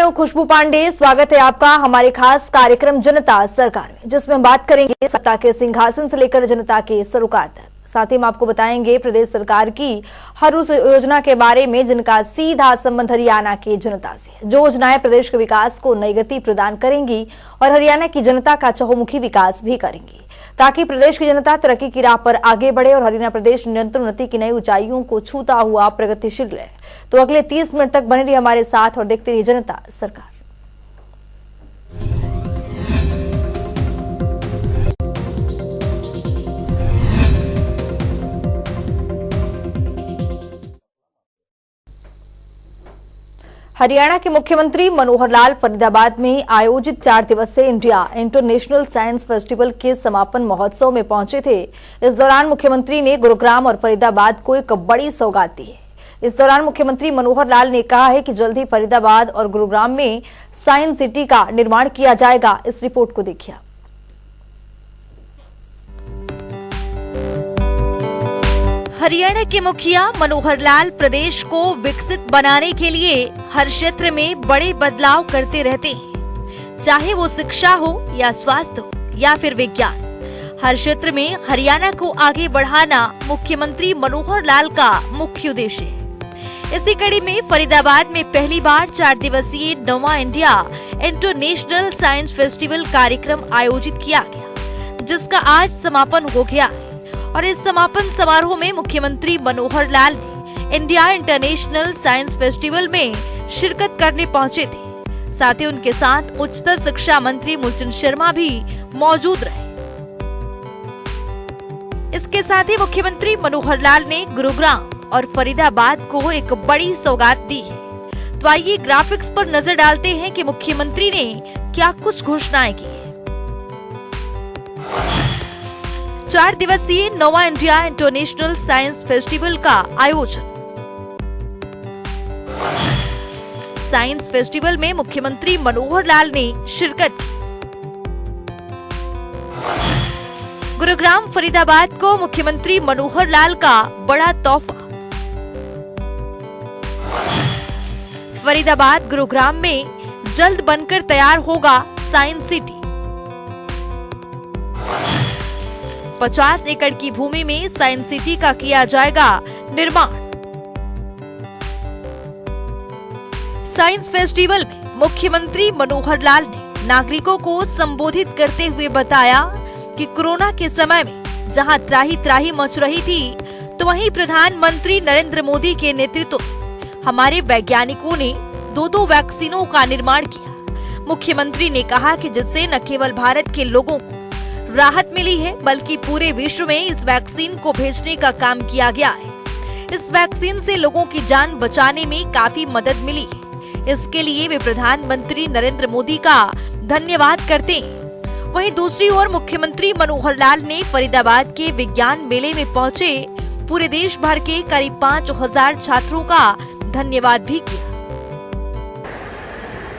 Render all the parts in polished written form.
हूं खुशबू पांडे। स्वागत है आपका हमारे खास कार्यक्रम जनता सरकार में, जिसमें हम बात करेंगे सत्ता के सिंहासन से लेकर जनता के सरोकार तक। साथ ही हम आपको बताएंगे प्रदेश सरकार की हर उस योजना के बारे में जिनका सीधा संबंध हरियाणा की जनता से है। जो योजनाएं प्रदेश के विकास को नई गति प्रदान करेंगी और हरियाणा की जनता का चहुमुखी विकास भी करेंगी, ताकि प्रदेश की जनता तरक्की की राह पर आगे बढ़े और हरियाणा प्रदेश निरंतर उन्नति की नई ऊंचाइयों को छूता हुआ प्रगतिशील रहे। तो अगले 30 मिनट तक बने रहिए हमारे साथ और देखते रहिए जनता सरकार। हरियाणा के मुख्यमंत्री मनोहर लाल फरीदाबाद में आयोजित 4 दिवसीय इंडिया इंटरनेशनल साइंस फेस्टिवल के समापन महोत्सव में पहुंचे थे। इस दौरान मुख्यमंत्री ने गुरुग्राम और फरीदाबाद को एक बड़ी सौगात दी है। इस दौरान मुख्यमंत्री मनोहर लाल ने कहा है कि जल्द ही फरीदाबाद और गुरुग्राम में साइंस सिटी का निर्माण किया जाएगा। इस रिपोर्ट को देखिए। हरियाणा के मुखिया मनोहर लाल प्रदेश को विकसित बनाने के लिए हर क्षेत्र में बड़े बदलाव करते रहते हैं, चाहे वो शिक्षा हो या स्वास्थ्य हो या फिर विज्ञान। हर क्षेत्र में हरियाणा को आगे बढ़ाना मुख्यमंत्री मनोहर लाल का मुख्य उद्देश्य है। इसी कड़ी में फरीदाबाद में पहली बार 4 दिवसीय 9वां इंडिया इंटरनेशनल साइंस फेस्टिवल कार्यक्रम आयोजित किया गया, जिसका आज समापन हो गया है। और इस समापन समारोह में मुख्यमंत्री मनोहर लाल ने इंडिया इंटरनेशनल साइंस फेस्टिवल में शिरकत करने पहुंचे थे। साथ ही उनके साथ उच्चतर शिक्षा मंत्री मूलचंद शर्मा भी मौजूद रहे। इसके साथ ही मुख्यमंत्री मनोहर लाल ने गुरुग्राम और फरीदाबाद को एक बड़ी सौगात दी है। तो आइए ग्राफिक्स पर नजर डालते हैं कि मुख्यमंत्री ने क्या कुछ घोषणाएं की है। 4 दिवसीय 9वां इंडिया इंटरनेशनल साइंस फेस्टिवल का आयोजन। साइंस फेस्टिवल में मुख्यमंत्री मनोहर लाल ने शिरकत की। गुरुग्राम फरीदाबाद को मुख्यमंत्री मनोहर लाल का बड़ा तोहफा। फरीदाबाद गुरुग्राम में जल्द बनकर तैयार होगा साइंस सिटी। 50 एकड़ की भूमि में साइंस सिटी का किया जाएगा निर्माण। साइंस फेस्टिवल में मुख्यमंत्री मनोहर लाल ने नागरिकों को संबोधित करते हुए बताया कि कोरोना के समय में जहां त्राही त्राही मच रही थी, तो वहीं प्रधानमंत्री नरेंद्र मोदी के नेतृत्व में हमारे वैज्ञानिकों ने 2 वैक्सीनों का निर्माण किया। मुख्यमंत्री ने कहा कि जिससे न केवल भारत के लोगों को राहत मिली है, बल्कि पूरे विश्व में इस वैक्सीन को भेजने का काम किया गया है। इस वैक्सीन से लोगों की जान बचाने में काफी मदद मिली है। इसके लिए वे प्रधानमंत्री नरेंद्र मोदी का धन्यवाद करते हैं। वहीं दूसरी ओर मुख्यमंत्री मनोहर लाल ने फरीदाबाद के विज्ञान मेले में पहुंचे पूरे देश भर के करीब 5000 छात्रों का धन्यवाद भी किया।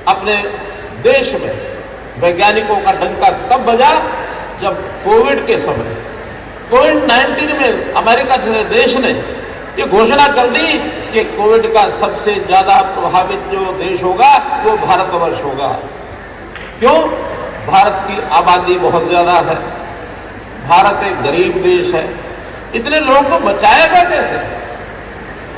अपने देश में वैज्ञानिकों का डंका तब बजा जब कोविड के समय, कोविड-19 में अमेरिका जैसे देश ने ये घोषणा कर दी कि कोविड का सबसे ज्यादा प्रभावित जो देश होगा वो भारतवर्ष होगा। क्यों? भारत की आबादी बहुत ज्यादा है, भारत एक गरीब देश है, इतने लोगों को बचाएगा कैसे?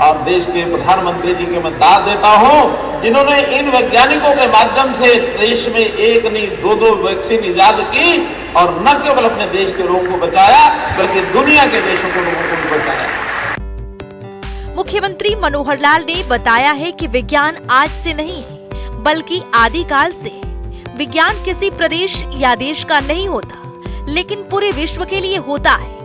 और देश के प्रधानमंत्री जी के मैं दाद देता हूं, जिन्होंने इन वैज्ञानिकों के माध्यम से देश में एक नहीं 2 वैक्सीन इजाद की और न केवल अपने देश के लोगों को बचाया, बल्कि दुनिया के देशों के लोगों को भी बचाया। मुख्यमंत्री मनोहर लाल ने बताया है कि विज्ञान आज से नहीं है, बल्कि आदिकाल से है। विज्ञान किसी प्रदेश या देश का नहीं होता, लेकिन पूरे विश्व के लिए होता है।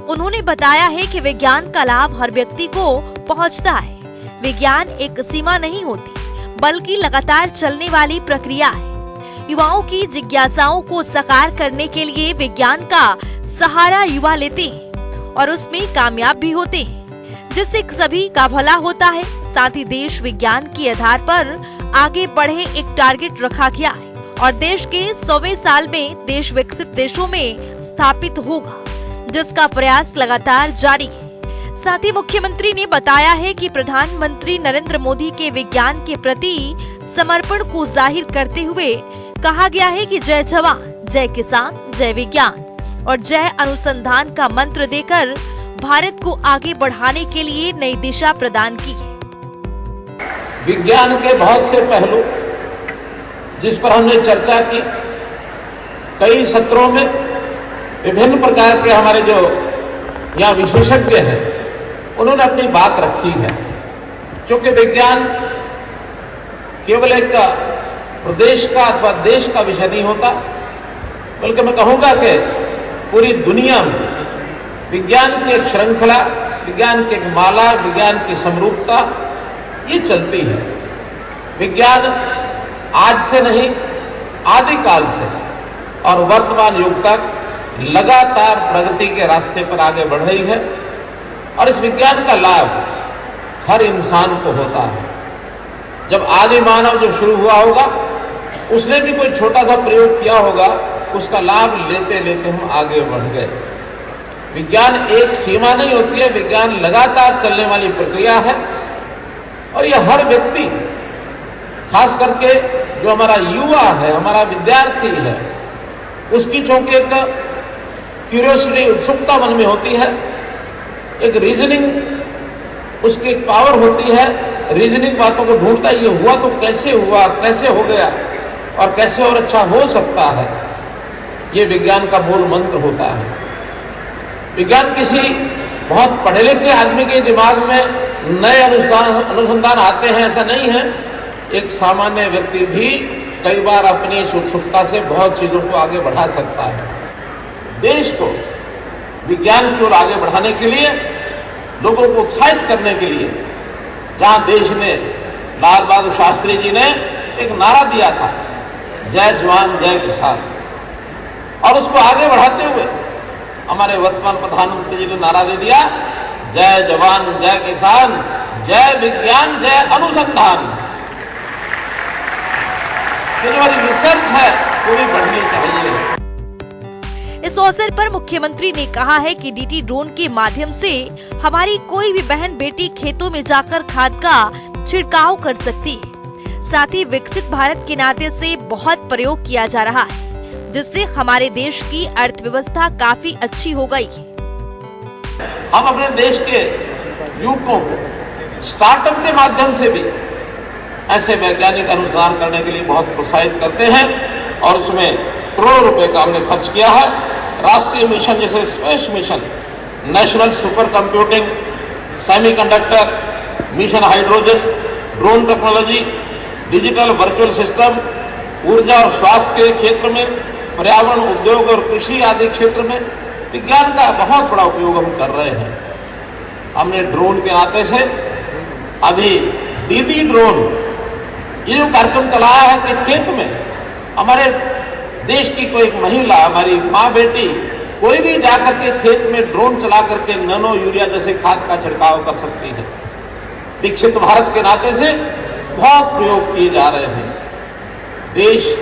उन्होंने बताया है कि विज्ञान का लाभ हर व्यक्ति को पहुंचता है। विज्ञान एक सीमा नहीं होती, बल्कि लगातार चलने वाली प्रक्रिया है। युवाओं की जिज्ञासाओं को साकार करने के लिए विज्ञान का सहारा युवा लेते हैं और उसमें कामयाब भी होते हैं, जिससे सभी का भला होता है। साथ ही देश विज्ञान के आधार पर आगे बढ़े एक टारगेट रखा गया है और देश के 100वें साल में देश विकसित देशों में स्थापित होगा, जिसका प्रयास लगातार जारी है। साथ ही मुख्यमंत्री ने बताया है कि प्रधानमंत्री नरेंद्र मोदी के विज्ञान के प्रति समर्पण को जाहिर करते हुए कहा गया है कि जय जवान, जय किसान, जय विज्ञान और जय अनुसंधान का मंत्र देकर भारत को आगे बढ़ाने के लिए नई दिशा प्रदान की है। विज्ञान के बहुत से पहलू जिस पर हमने चर्चा की, कई सत्रों में विभिन्न प्रकार के हमारे जो यहाँ विशेषज्ञ हैं उन्होंने अपनी बात रखी है। क्योंकि विज्ञान केवल एक प्रदेश का अथवा देश का विषय नहीं होता, बल्कि मैं कहूँगा कि पूरी दुनिया में विज्ञान की एक श्रृंखला, विज्ञान की एक माला, विज्ञान की समरूपता ये चलती है। विज्ञान आज से नहीं, आदिकाल से और वर्तमान युग तक लगातार प्रगति के रास्ते पर आगे बढ़ रही है और इस विज्ञान का लाभ हर इंसान को होता है। जब आदि मानव जब शुरू हुआ होगा, उसने भी कोई छोटा सा प्रयोग किया होगा, उसका लाभ लेते लेते हम आगे बढ़ गए। विज्ञान एक सीमा नहीं होती है, विज्ञान लगातार चलने वाली प्रक्रिया है और यह हर व्यक्ति, खास करके जो हमारा युवा है, हमारा विद्यार्थी है, उसकी चूंकि एक क्यूरियोसिटी, उत्सुकता मन में होती है, एक रीजनिंग उसकी एक पावर होती है, रीजनिंग बातों को ढूंढता है, ये हुआ तो कैसे हुआ, कैसे हो गया और कैसे और अच्छा हो सकता है, ये विज्ञान का मूल मंत्र होता है। विज्ञान किसी बहुत पढ़े लिखे आदमी के दिमाग में नए अनुसंधान आते हैं ऐसा नहीं है। एक सामान्य व्यक्ति भी कई बार अपनी इस उत्सुकता से बहुत चीजों को आगे बढ़ा सकता है। देश को विज्ञान की ओर आगे बढ़ाने के लिए, लोगों को उत्साहित करने के लिए, जहां देश ने, लाल बहादुर शास्त्री जी ने एक नारा दिया था, जय जवान जय किसान, और उसको आगे बढ़ाते हुए हमारे वर्तमान प्रधानमंत्री जी ने नारा दे दिया, जय जवान जय किसान, जय विज्ञान जय अनुसंधान। ये जो हमारी रिसर्च है वो भी बढ़नी चाहिए। इस अवसर पर मुख्यमंत्री ने कहा है कि डीटी ड्रोन के माध्यम से हमारी कोई भी बहन बेटी खेतों में जाकर खाद का छिड़काव कर सकती है। साथ ही विकसित भारत के नाते से बहुत प्रयोग किया जा रहा है, जिससे हमारे देश की अर्थव्यवस्था काफी अच्छी हो गई है। हम अपने देश के युवकों को स्टार्टअप के माध्यम से भी ऐसे वैज्ञानिक अनुसंधान करने के लिए बहुत प्रोत्साहित करते हैं और उसमें करोड़ों रुपए का हमने खर्च किया है। राष्ट्रीय मिशन जैसे space mission, national super computing, semiconductor mission, hydrogen, drone technology, digital virtual system, ऊर्जा और स्वास्थ्य के क्षेत्र में, पर्यावरण, उद्योग और कृषि आदि क्षेत्र में विज्ञान का बहुत बड़ा उपयोग हम कर रहे हैं। हमने ड्रोन के नाते से अभी दीदी ड्रोन ये जो कार्यक्रम चलाया है कि खेत में हमारे देश की कोई महिला, हमारी माँ बेटी, कोई भी जाकर के खेत में ड्रोन चला करके नैनो यूरिया जैसे खाद का छिड़काव कर सकती है। विकसित भारत के नाते से बहुत प्रयोग किए जा रहे हैं। देश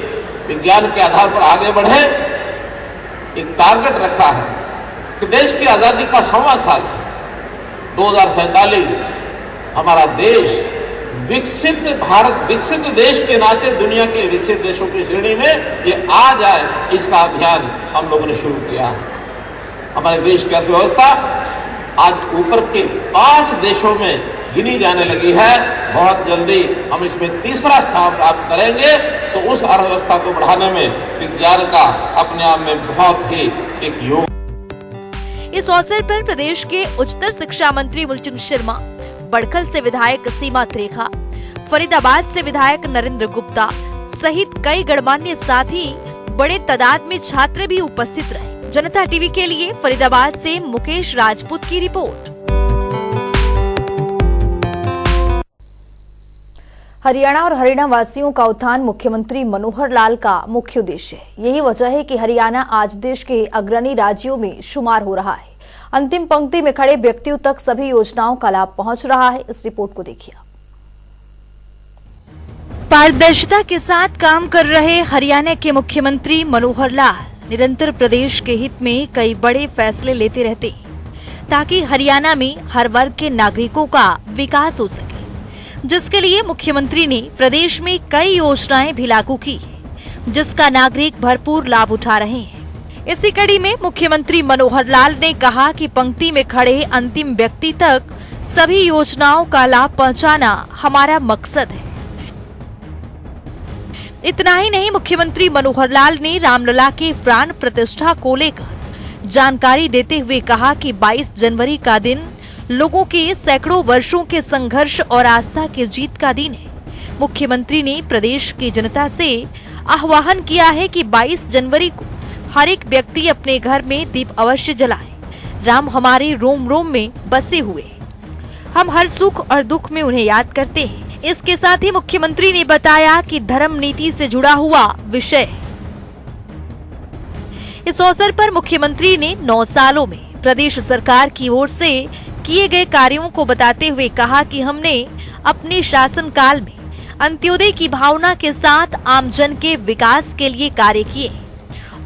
विज्ञान के आधार पर आगे बढ़े, एक टारगेट रखा है कि देश की आजादी का 100वां साल 2047 हमारा देश विकसित भारत, विकसित देश के नाते दुनिया के विकसित देशों की श्रेणी में ये आ जाए, इसका अभियान हम लोगों ने शुरू किया है। हमारे देश की अर्थव्यवस्था आज ऊपर के 5 देशों में गिनी जाने लगी है। बहुत जल्दी हम इसमें तीसरा स्थान प्राप्त करेंगे, तो उस अर्थव्यवस्था को बढ़ाने में विज्ञान का अपने आप में बहुत ही एक योग। इस अवसर पर प्रदेश के उच्चतर शिक्षा मंत्री मूलचंद शर्मा, बड़खल से विधायक सीमा त्रेखा, फरीदाबाद से विधायक नरेंद्र गुप्ता सहित कई गणमान्य साथी, बड़े तादाद में छात्र भी उपस्थित रहे। जनता टीवी के लिए फरीदाबाद से मुकेश राजपूत की रिपोर्ट। हरियाणा और हरियाणा वासियों का उत्थान मुख्यमंत्री मनोहर लाल का मुख्य उद्देश्य है। यही वजह है कि हरियाणा आज देश के अग्रणी राज्यों में शुमार हो रहा है। अंतिम पंक्ति में खड़े व्यक्तियों तक सभी योजनाओं का लाभ पहुंच रहा है। इस रिपोर्ट को देखिए। पारदर्शिता के साथ काम कर रहे हरियाणा के मुख्यमंत्री मनोहर लाल निरंतर प्रदेश के हित में कई बड़े फैसले लेते रहते हैं, ताकि हरियाणा में हर वर्ग के नागरिकों का विकास हो सके। जिसके लिए मुख्यमंत्री ने प्रदेश में कई योजनाएं भी लागू की है, जिसका नागरिक भरपूर लाभ उठा रहे हैं। इसी कड़ी में मुख्यमंत्री मनोहर लाल ने कहा कि पंक्ति में खड़े अंतिम व्यक्ति तक सभी योजनाओं का लाभ पहुंचाना हमारा मकसद है। इतना ही नहीं, मुख्यमंत्री मनोहर लाल ने रामलला के प्राण प्रतिष्ठा को लेकर जानकारी देते हुए कहा कि 22 जनवरी का दिन लोगों के सैकड़ों वर्षों के संघर्ष और आस्था की जीत का दिन है। मुख्यमंत्री ने प्रदेश की जनता से आह्वान किया है कि 22 जनवरी को हर एक व्यक्ति अपने घर में दीप अवश्य जलाए। राम हमारे रोम रोम में बसे हुए हैं, हम हर सुख और दुख में उन्हें याद करते हैं। इसके साथ ही मुख्यमंत्री ने बताया कि धर्म नीति से जुड़ा हुआ विषय है। इस अवसर पर मुख्यमंत्री ने 9 सालों में प्रदेश सरकार की ओर से किए गए कार्यों को बताते हुए कहा कि हमने अपने शासनकाल में अंत्योदय की भावना के साथ आमजन के विकास के लिए कार्य किए।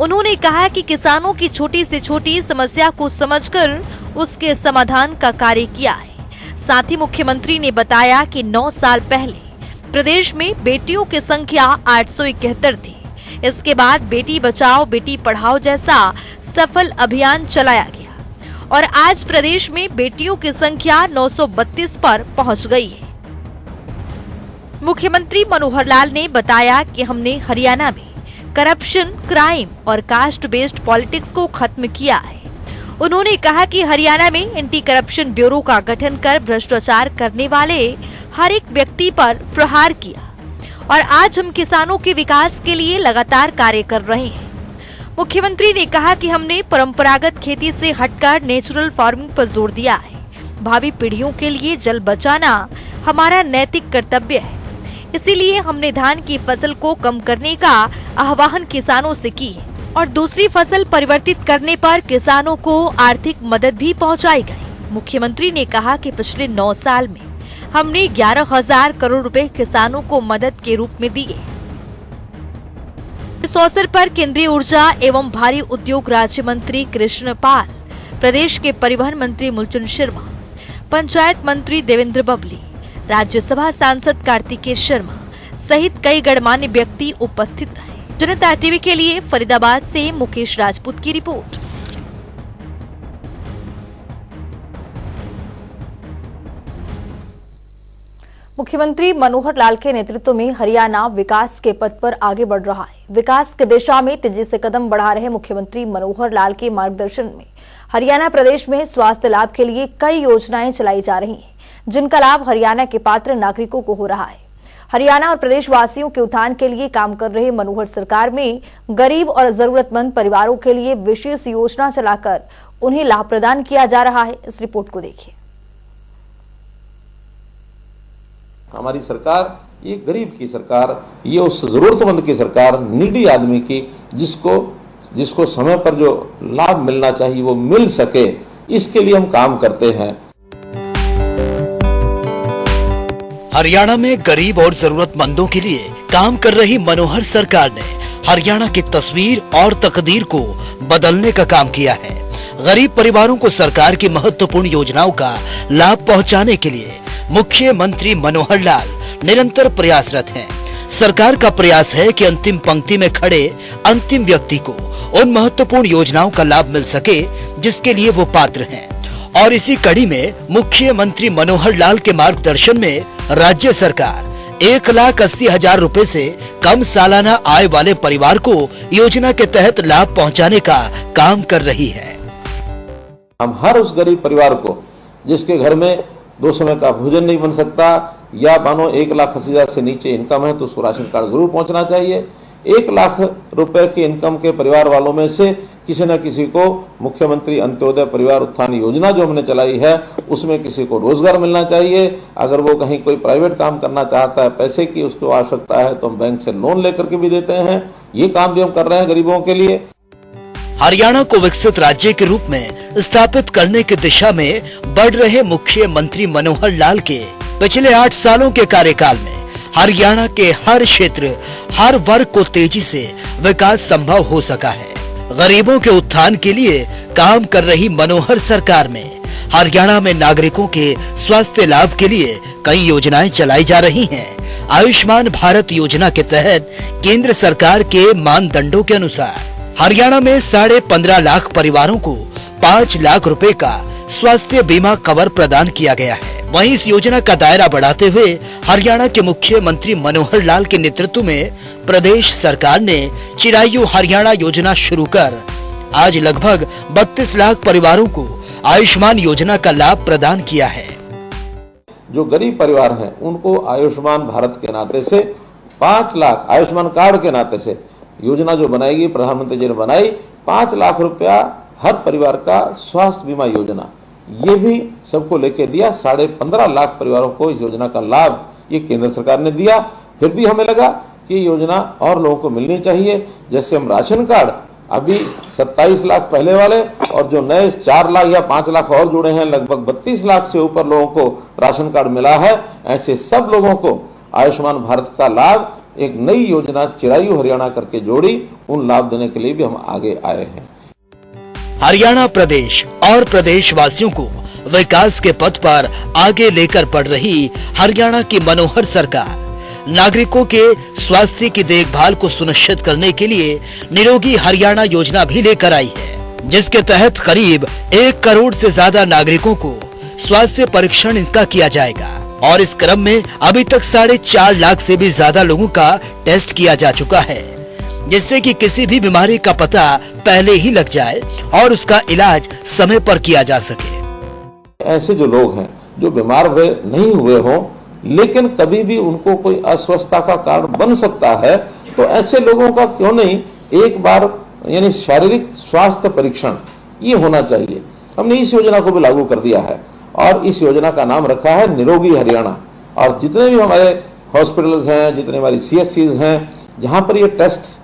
उन्होंने कहा कि किसानों की छोटी से छोटी समस्या को समझकर उसके समाधान का कार्य किया है। साथ ही मुख्यमंत्री ने बताया कि 9 साल पहले प्रदेश में बेटियों की संख्या 871 थी। इसके बाद बेटी बचाओ बेटी पढ़ाओ जैसा सफल अभियान चलाया गया और आज प्रदेश में बेटियों की संख्या 932 पर पहुंच गई है। मुख्यमंत्री मनोहर लाल ने बताया कि हमने हरियाणा में करप्शन, क्राइम और कास्ट बेस्ड पॉलिटिक्स को खत्म किया है। उन्होंने कहा कि हरियाणा में एंटी करप्शन ब्यूरो का गठन कर भ्रष्टाचार करने वाले हर एक व्यक्ति पर प्रहार किया और आज हम किसानों के विकास के लिए लगातार कार्य कर रहे हैं। मुख्यमंत्री ने कहा कि हमने परंपरागत खेती से हटकर नेचुरल फार्मिंग पर जोर दिया है। भावी पीढ़ियों के लिए जल बचाना हमारा नैतिक कर्तव्य है, इसीलिए हमने धान की फसल को कम करने का आह्वान किसानों से की है और दूसरी फसल परिवर्तित करने पर किसानों को आर्थिक मदद भी पहुंचाई गई। मुख्यमंत्री ने कहा कि पिछले 9 साल में हमने 11,000 करोड़ रुपए किसानों को मदद के रूप में दिए। इस अवसर पर केंद्रीय ऊर्जा एवं भारी उद्योग राज्य मंत्री कृष्ण पाल, प्रदेश के परिवहन मंत्री मूलचंद शर्मा, पंचायत मंत्री देवेंद्र बबली, राज्यसभा सांसद कार्तिकेय शर्मा सहित कई गणमान्य व्यक्ति उपस्थित रहे। जनता टीवी के लिए फरीदाबाद से मुकेश राजपूत की रिपोर्ट। मुख्यमंत्री मनोहर लाल के नेतृत्व में हरियाणा विकास के पथ पर आगे बढ़ रहा है। विकास की दिशा में तेजी से कदम बढ़ा रहे मुख्यमंत्री मनोहर लाल के मार्गदर्शन में हरियाणा प्रदेश में स्वास्थ्य लाभ के लिए कई योजनाएं चलाई जा रही हैं, जिनका लाभ हरियाणा के पात्र नागरिकों को हो रहा है। हरियाणा और प्रदेशवासियों के उत्थान के लिए काम कर रहे मनोहर सरकार में गरीब और जरूरतमंद परिवारों के लिए विशेष योजना चलाकर उन्हें लाभ प्रदान किया जा रहा है। इस रिपोर्ट को देखिए। हमारी सरकार ये गरीब की सरकार, ये उस जरूरतमंद की सरकार, नीडी आदमी की, जिसको समय पर जो लाभ मिलना चाहिए वो मिल सके, इसके लिए हम काम करते हैं। हरियाणा में गरीब और जरूरतमंदों के लिए काम कर रही मनोहर सरकार ने हरियाणा की तस्वीर और तकदीर को बदलने का काम किया है। गरीब परिवारों को सरकार की महत्वपूर्ण योजनाओं का लाभ पहुंचाने के लिए मुख्यमंत्री मनोहर लाल निरंतर प्रयासरत हैं। सरकार का प्रयास है कि अंतिम पंक्ति में खड़े अंतिम व्यक्ति को उन महत्वपूर्ण योजनाओं का लाभ मिल सके जिसके लिए वो पात्र हैं। और इसी कड़ी में मुख्यमंत्री मनोहर लाल के मार्गदर्शन में राज्य सरकार 1,80,000 रुपए से कम सालाना आय वाले परिवार को योजना के तहत लाभ पहुंचाने का काम कर रही है। हम हर उस गरीब परिवार को जिसके घर में 2 समय का भोजन नहीं बन सकता या मानो 1,80,000 से नीचे इनकम है तो उसको राशन कार्ड जरूर पहुंचना चाहिए। 1 लाख रुपए की इनकम के परिवार वालों में से किसी न किसी को मुख्यमंत्री अंत्योदय परिवार उत्थान योजना जो हमने चलाई है उसमें किसी को रोजगार मिलना चाहिए। अगर वो कहीं कोई प्राइवेट काम करना चाहता है, पैसे की उसको आवश्यकता है, तो हम बैंक से लोन लेकर के भी देते हैं। ये काम भी हम कर रहे हैं गरीबों के लिए। हरियाणा को विकसित राज्य के रूप में स्थापित करने की दिशा में बढ़ रहे मुख्यमंत्री मनोहर लाल के पिछले 8 सालों के कार्यकाल में हरियाणा के हर क्षेत्र, हर वर्ग को तेजी से विकास संभव हो सका है। गरीबों के उत्थान के लिए काम कर रही मनोहर सरकार में हरियाणा में नागरिकों के स्वास्थ्य लाभ के लिए कई योजनाएं चलाई जा रही हैं। आयुष्मान भारत योजना के तहत केंद्र सरकार के मानदंडों के अनुसार हरियाणा में 15.5 लाख परिवारों को 5 लाख रुपए का स्वास्थ्य बीमा कवर प्रदान किया गया है। वहीं इस योजना का दायरा बढ़ाते हुए हरियाणा के मुख्यमंत्री मनोहर लाल के नेतृत्व में प्रदेश सरकार ने चिरायु हरियाणा योजना शुरू कर आज लगभग 32 लाख परिवारों को आयुष्मान योजना का लाभ प्रदान किया है। जो गरीब परिवार हैं उनको आयुष्मान भारत के नाते से 5 लाख आयुष्मान कार्ड के नाते से योजना जो बनाएगी, प्रधानमंत्री जी ने बनाई, 5 लाख रुपया हर परिवार का स्वास्थ्य बीमा योजना, ये भी सबको लेके दिया। 15.5 लाख परिवारों को इस योजना का लाभ ये केंद्र सरकार ने दिया। फिर भी हमें लगा कि ये योजना और लोगों को मिलनी चाहिए। जैसे हम राशन कार्ड अभी 27 लाख पहले वाले और जो नए 4 लाख या 5 लाख और जुड़े हैं, लगभग 32 लाख से ऊपर लोगों को राशन कार्ड मिला है। ऐसे सब लोगों को आयुष्मान भारत का लाभ एक नई योजना चिरायु हरियाणा करके जोड़ी, उन लाभ देने के लिए भी हम आगे आए हैं। हरियाणा प्रदेश और प्रदेशवासियों को विकास के पथ पर आगे लेकर बढ़ रही हरियाणा की मनोहर सरकार नागरिकों के स्वास्थ्य की देखभाल को सुनिश्चित करने के लिए निरोगी हरियाणा योजना भी लेकर आई है, जिसके तहत करीब 1 करोड़ से ज्यादा नागरिकों को स्वास्थ्य परीक्षण इनका किया जाएगा। और इस क्रम में अभी तक 4.5 लाख से भी ज्यादा लोगों का टेस्ट किया जा चुका है, जिससे कि किसी भी बीमारी का पता पहले ही लग जाए और उसका इलाज समय पर किया जा सके। ऐसे जो लोग हैं जो बीमार हुए नहीं हुए हों लेकिन कभी भी उनको कोई अस्वस्थता का कारण बन सकता है, तो ऐसे लोगों का क्यों नहीं एक बार यानी शारीरिक स्वास्थ्य परीक्षण ये होना चाहिए। हमने इस योजना को भी लागू कर दिया है और इस योजना का नाम रखा है निरोगी हरियाणा। और जितने भी हमारे हॉस्पिटल्स हैं, जितने हमारी CSCs हैं, जहां पर ये टेस्ट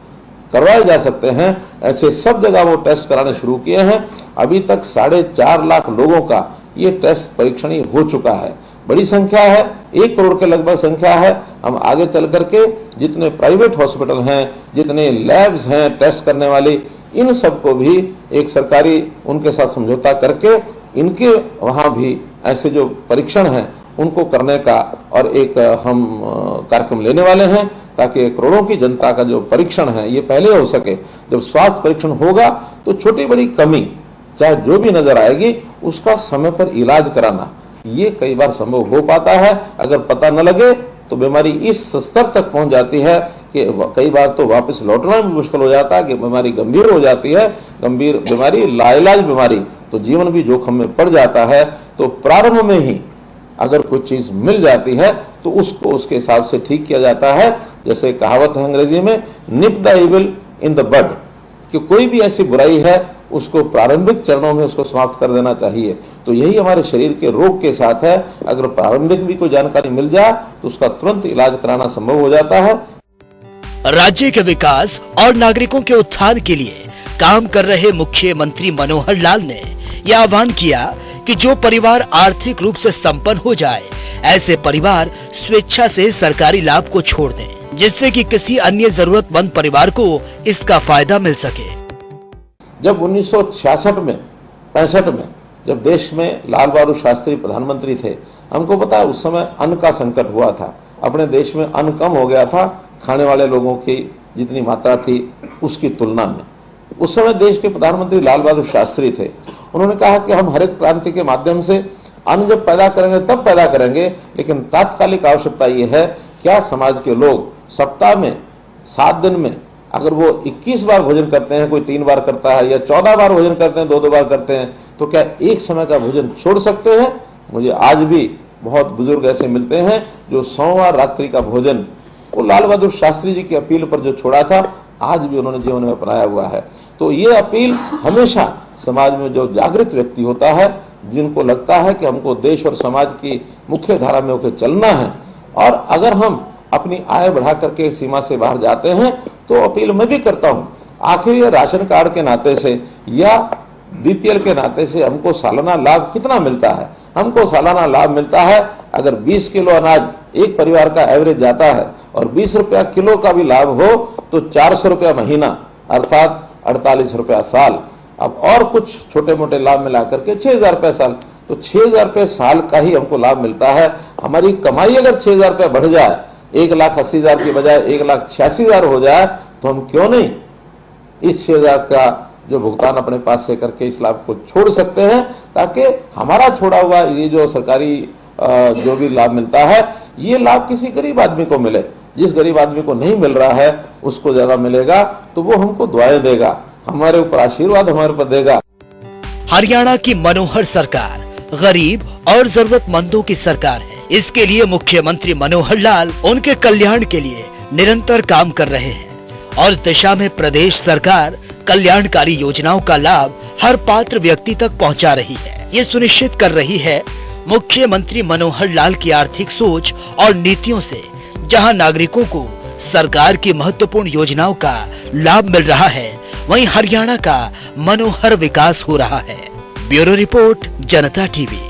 करवाए जा सकते हैं, ऐसे सब जगह वो टेस्ट कराने शुरू किए हैं। अभी तक 4.5 लाख लोगों का ये टेस्ट परीक्षण हो चुका है। बड़ी संख्या है, 1 करोड़ के लगभग संख्या है। हम आगे चल करके जितने प्राइवेट हॉस्पिटल हैं, जितने लैब्स हैं टेस्ट करने वाली, इन सबको भी एक सरकारी उनके साथ समझौता करके इनके वहां भी ऐसे जो परीक्षण हैं उनको करने का और एक हम कार्यक्रम लेने वाले हैं, ताकि करोड़ों की जनता का जो परीक्षण है ये पहले हो सके। जब स्वास्थ्य परीक्षण होगा तो छोटी बड़ी कमी चाहे जो भी नजर आएगी उसका समय पर इलाज कराना ये कई बार संभव हो पाता है। अगर पता न लगे तो बीमारी इस स्तर तक पहुंच जाती है कि कई बार तो वापस लौटना भी मुश्किल हो जाता है कि बीमारी गंभीर हो जाती है। गंभीर बीमारी, लाइलाज बीमारी, तो जीवन भी जोखिम में पड़ जाता है। तो प्रारंभ में ही अगर कोई चीज मिल जाती है तो उसको उसके हिसाब से ठीक किया जाता है। जैसे कहावत है अंग्रेजी में, nip the evil in the bud, कि कोई भी ऐसी बुराई है उसको प्रारंभिक चरणों में उसको समाप्त कर देना चाहिए। तो यही हमारे शरीर के रोग के साथ है। अगर प्रारंभिक भी कोई जानकारी मिल जाए तो उसका तुरंत इलाज कराना संभव हो जाता है। राज्य के विकास और नागरिकों के उत्थान के लिए काम कर रहे मुख्यमंत्री मनोहर लाल ने यह आह्वान किया कि जो परिवार आर्थिक रूप से संपन्न हो जाए, ऐसे परिवार स्वेच्छा से सरकारी लाभ को छोड़ दें, जिससे कि किसी अन्य जरूरतमंद परिवार को इसका फायदा मिल सके। जब 1966 में 65 में जब देश में लाल बहादुर शास्त्री प्रधानमंत्री थे, हमको पता है उस समय अन्न का संकट हुआ था। अपने देश में अन्न कम हो गया था खाने वाले लोगों की जितनी मात्रा थी उसकी तुलना में। उस समय देश के प्रधानमंत्री लाल बहादुर शास्त्री थे। उन्होंने कहा कि हम हरित क्रांति के माध्यम से अन्न जब पैदा करेंगे तब पैदा करेंगे, लेकिन तात्कालिक आवश्यकता ये है क्या समाज के लोग सप्ताह में 7 दिन में अगर वो 21 बार भोजन करते हैं, कोई 3 बार करता है, या 14 बार भोजन करते हैं, 2-2 बार करते हैं, तो क्या एक समय का भोजन छोड़ सकते हैं? मुझे आज भी बहुत बुजुर्ग ऐसे मिलते हैं जो सोमवार रात्रि का भोजन वो लाल बहादुर शास्त्री जी की अपील पर जो छोड़ा था, आज भी उन्होंने जीवन में अपनाया हुआ है। तो ये अपील हमेशा समाज में जो जागृत व्यक्ति होता है, जिनको लगता है कि हमको देश और समाज की मुख्य धारा में होकर चलना है, और अगर हम अपनी आय बढ़ा करके सीमा से बाहर जाते हैं तो अपील मैं भी करता हूं, आखिर ये राशन कार्ड के नाते से या BPL के नाते से हमको सालाना लाभ कितना मिलता है? हमको सालाना लाभ मिलता है, अगर 20 किलो अनाज एक परिवार का एवरेज जाता है और 20 रुपया किलो का भी लाभ हो तो 400 रुपया महीना, अर्थात 48 रुपया साल। अब और कुछ छोटे मोटे लाभ मिला करके 6,000 रुपया साल। तो 6,000 रुपये साल का ही हमको लाभ मिलता है। हमारी कमाई अगर 6,000 रुपये बढ़ जाए, 1,80,000 की बजाय 1,86,000 हो जाए, तो हम क्यों नहीं इस 6,000 का जो भुगतान अपने पास से करके इस लाभ को छोड़ सकते हैं, ताकि हमारा छोड़ा हुआ ये जो सरकारी जो भी लाभ मिलता है, ये लाभ किसी गरीब आदमी को मिले। जिस गरीब आदमी को नहीं मिल रहा है उसको ज्यादा मिलेगा, तो वो हमको दुआएं देगा, हमारे ऊपर आशीर्वाद हमारे ऊपर देगा। हरियाणा की मनोहर सरकार गरीब और जरूरतमंदों की सरकार है। इसके लिए मुख्यमंत्री मनोहर लाल उनके कल्याण के लिए निरंतर काम कर रहे हैं और इस दिशा में प्रदेश सरकार कल्याणकारी योजनाओं का लाभ हर पात्र व्यक्ति तक पहुंचा रही है। ये सुनिश्चित कर रही है मुख्यमंत्री मनोहर लाल की आर्थिक सोच और नीतियों से जहां नागरिकों को सरकार की महत्वपूर्ण योजनाओं का लाभ मिल रहा है, वहीं हरियाणा का मनोहर विकास हो रहा है। ब्यूरो रिपोर्ट, जनता टीवी।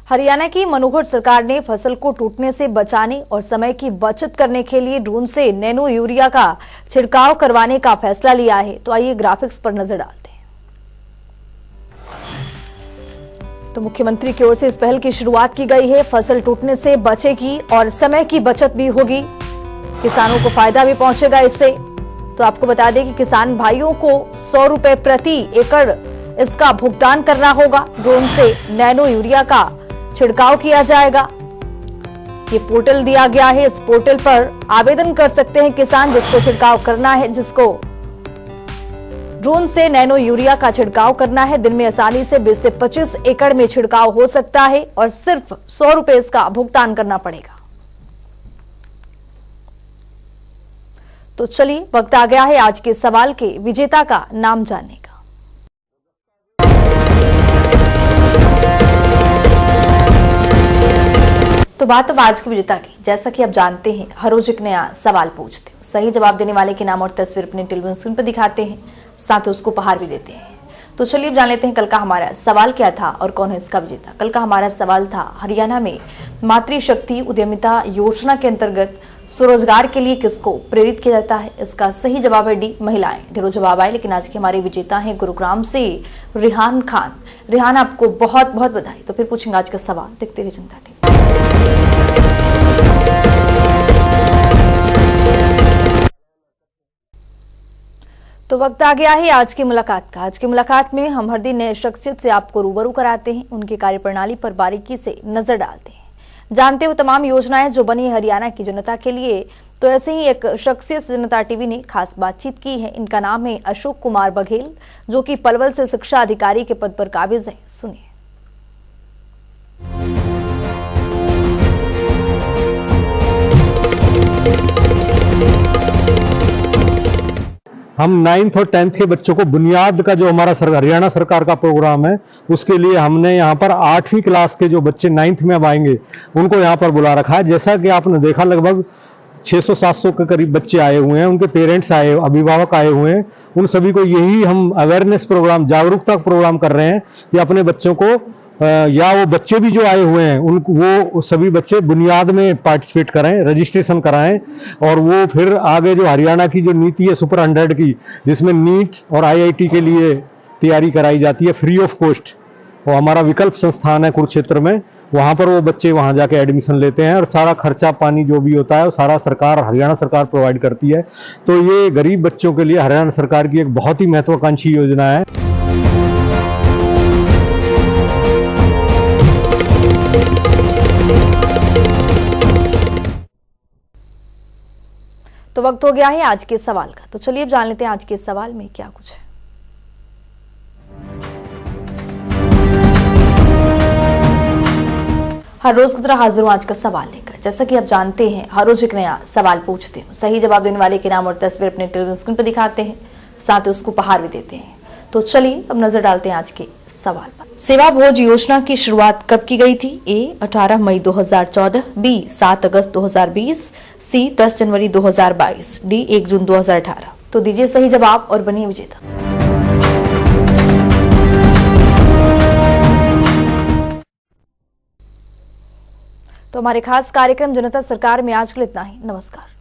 हरियाणा की मनोहर सरकार ने फसल को टूटने से बचाने और समय की बचत करने के लिए ड्रोन से नैनो यूरिया का छिड़काव करवाने का फैसला लिया है। तो आइए ग्राफिक्स पर नजर डालते हैं। तो मुख्यमंत्री की ओर से इस पहल की शुरुआत की गई है। फसल टूटने से बचेगी और समय की बचत भी होगी, किसानों को फायदा भी पहुंचेगा इससे। तो आपको बता दें कि किसान भाइयों को 100 रुपए प्रति एकड़ इसका भुगतान करना होगा। ड्रोन से नैनो यूरिया का छिड़काव किया जाएगा। ये पोर्टल दिया गया है, इस पोर्टल पर आवेदन कर सकते हैं किसान जिसको छिड़काव करना है, जिसको ड्रोन से नैनो यूरिया का छिड़काव करना है। दिन में आसानी से 20 से 25 एकड़ में छिड़काव हो सकता है और सिर्फ 100 रुपए इसका भुगतान करना पड़ेगा। तो चलिए वक्त आ गया है आज के सवाल के विजेता का नाम जानने का। तो बात अब आज के विजेता की। जैसा कि आप जानते हैं, हर रोज एक नया सवाल पूछते हैं, सही जवाब देने वाले के नाम और तस्वीर अपने टेलीविजन स्क्रीन पर दिखाते हैं, साथ ही उसको उपहार भी देते हैं। तो चलिए अब जान लेते हैं कल का हमारा सवाल क्या था और कौन है इसका विजेता। कल का हमारा सवाल था, हरियाणा में मातृशक्ति उद्यमिता योजना के अंतर्गत स्वरोजगार के लिए किसको प्रेरित किया जाता है। इसका सही जवाब है डी, महिलाएं। ढेरों जवाब आए, लेकिन आज के हमारे विजेता हैं गुरुग्राम से रिहान खान। रिहान, आपको बहुत बहुत बधाई। तो फिर पूछेंगे आज का सवाल, देखते रहिए जनता टीवी। तो वक्त आ गया है आज की मुलाकात का। आज की मुलाकात में हम हर दिन नए शख्सियत से आपको रूबरू कराते हैं, उनकी कार्यप्रणाली पर बारीकी से नजर डालते हैं, जानते हुए तमाम योजनाएं जो बनी हरियाणा की जनता के लिए। तो ऐसे ही एक शख्सियत से जनता टीवी ने खास बातचीत की है। इनका नाम है अशोक कुमार बघेल, जो कि पलवल से शिक्षा अधिकारी के पद पर काबिज है। सुनिए। हम 9th और 10th के बच्चों को बुनियाद का जो हमारा हरियाणा सरकार का प्रोग्राम है, उसके लिए हमने यहाँ पर 8वीं क्लास के जो बच्चे 9th में अब आएंगे उनको यहाँ पर बुला रखा है। जैसा कि आपने देखा, लगभग 600-700 के करीब बच्चे आए हुए हैं, उनके पेरेंट्स आए, अभिभावक आए हुए हैं। उन सभी को यही हम अवेयरनेस प्रोग्राम, जागरूकता प्रोग्राम कर रहे हैं कि अपने बच्चों को या वो बच्चे भी जो आए हुए हैं उनको, वो सभी बच्चे बुनियाद में पार्टिसिपेट कराएं, रजिस्ट्रेशन कराएं, और वो फिर आगे जो हरियाणा की जो नीति है सुपर 100 की, जिसमें नीट और IIT के लिए तैयारी कराई जाती है फ्री ऑफ कॉस्ट। वो हमारा विकल्प संस्थान है कुरुक्षेत्र में, वहाँ पर वो बच्चे वहाँ जाके एडमिशन लेते हैं और सारा खर्चा पानी जो भी होता है वो सारा सरकार, हरियाणा सरकार प्रोवाइड करती है। तो ये गरीब बच्चों के लिए हरियाणा सरकार की एक बहुत ही महत्वाकांक्षी योजना है। तो वक्त हो गया है आज के सवाल का। तो चलिए अब जान लेते हैं आज के सवाल में क्या कुछ है। हर रोज की तरह हाजिर हूं आज का सवाल लेकर। जैसा कि आप जानते हैं, हर रोज एक नया सवाल पूछते हैं, सही जवाब देने वाले के नाम और तस्वीर अपने टेलीविजन स्क्रीन पर दिखाते हैं, साथ ही उसको उपहार भी देते हैं। तो चलिए अब नजर डालते हैं आज के सवाल पर। सेवा भोज योजना की शुरुआत कब की गई थी? ए 18 मई 2014, बी 7 अगस्त 2020, सी 10 जनवरी 2022, डी 1 जून 2018। तो दीजिए सही जवाब और बनिए विजेता। तो हमारे खास कार्यक्रम जनता सरकार में आज के लिए इतना ही। नमस्कार।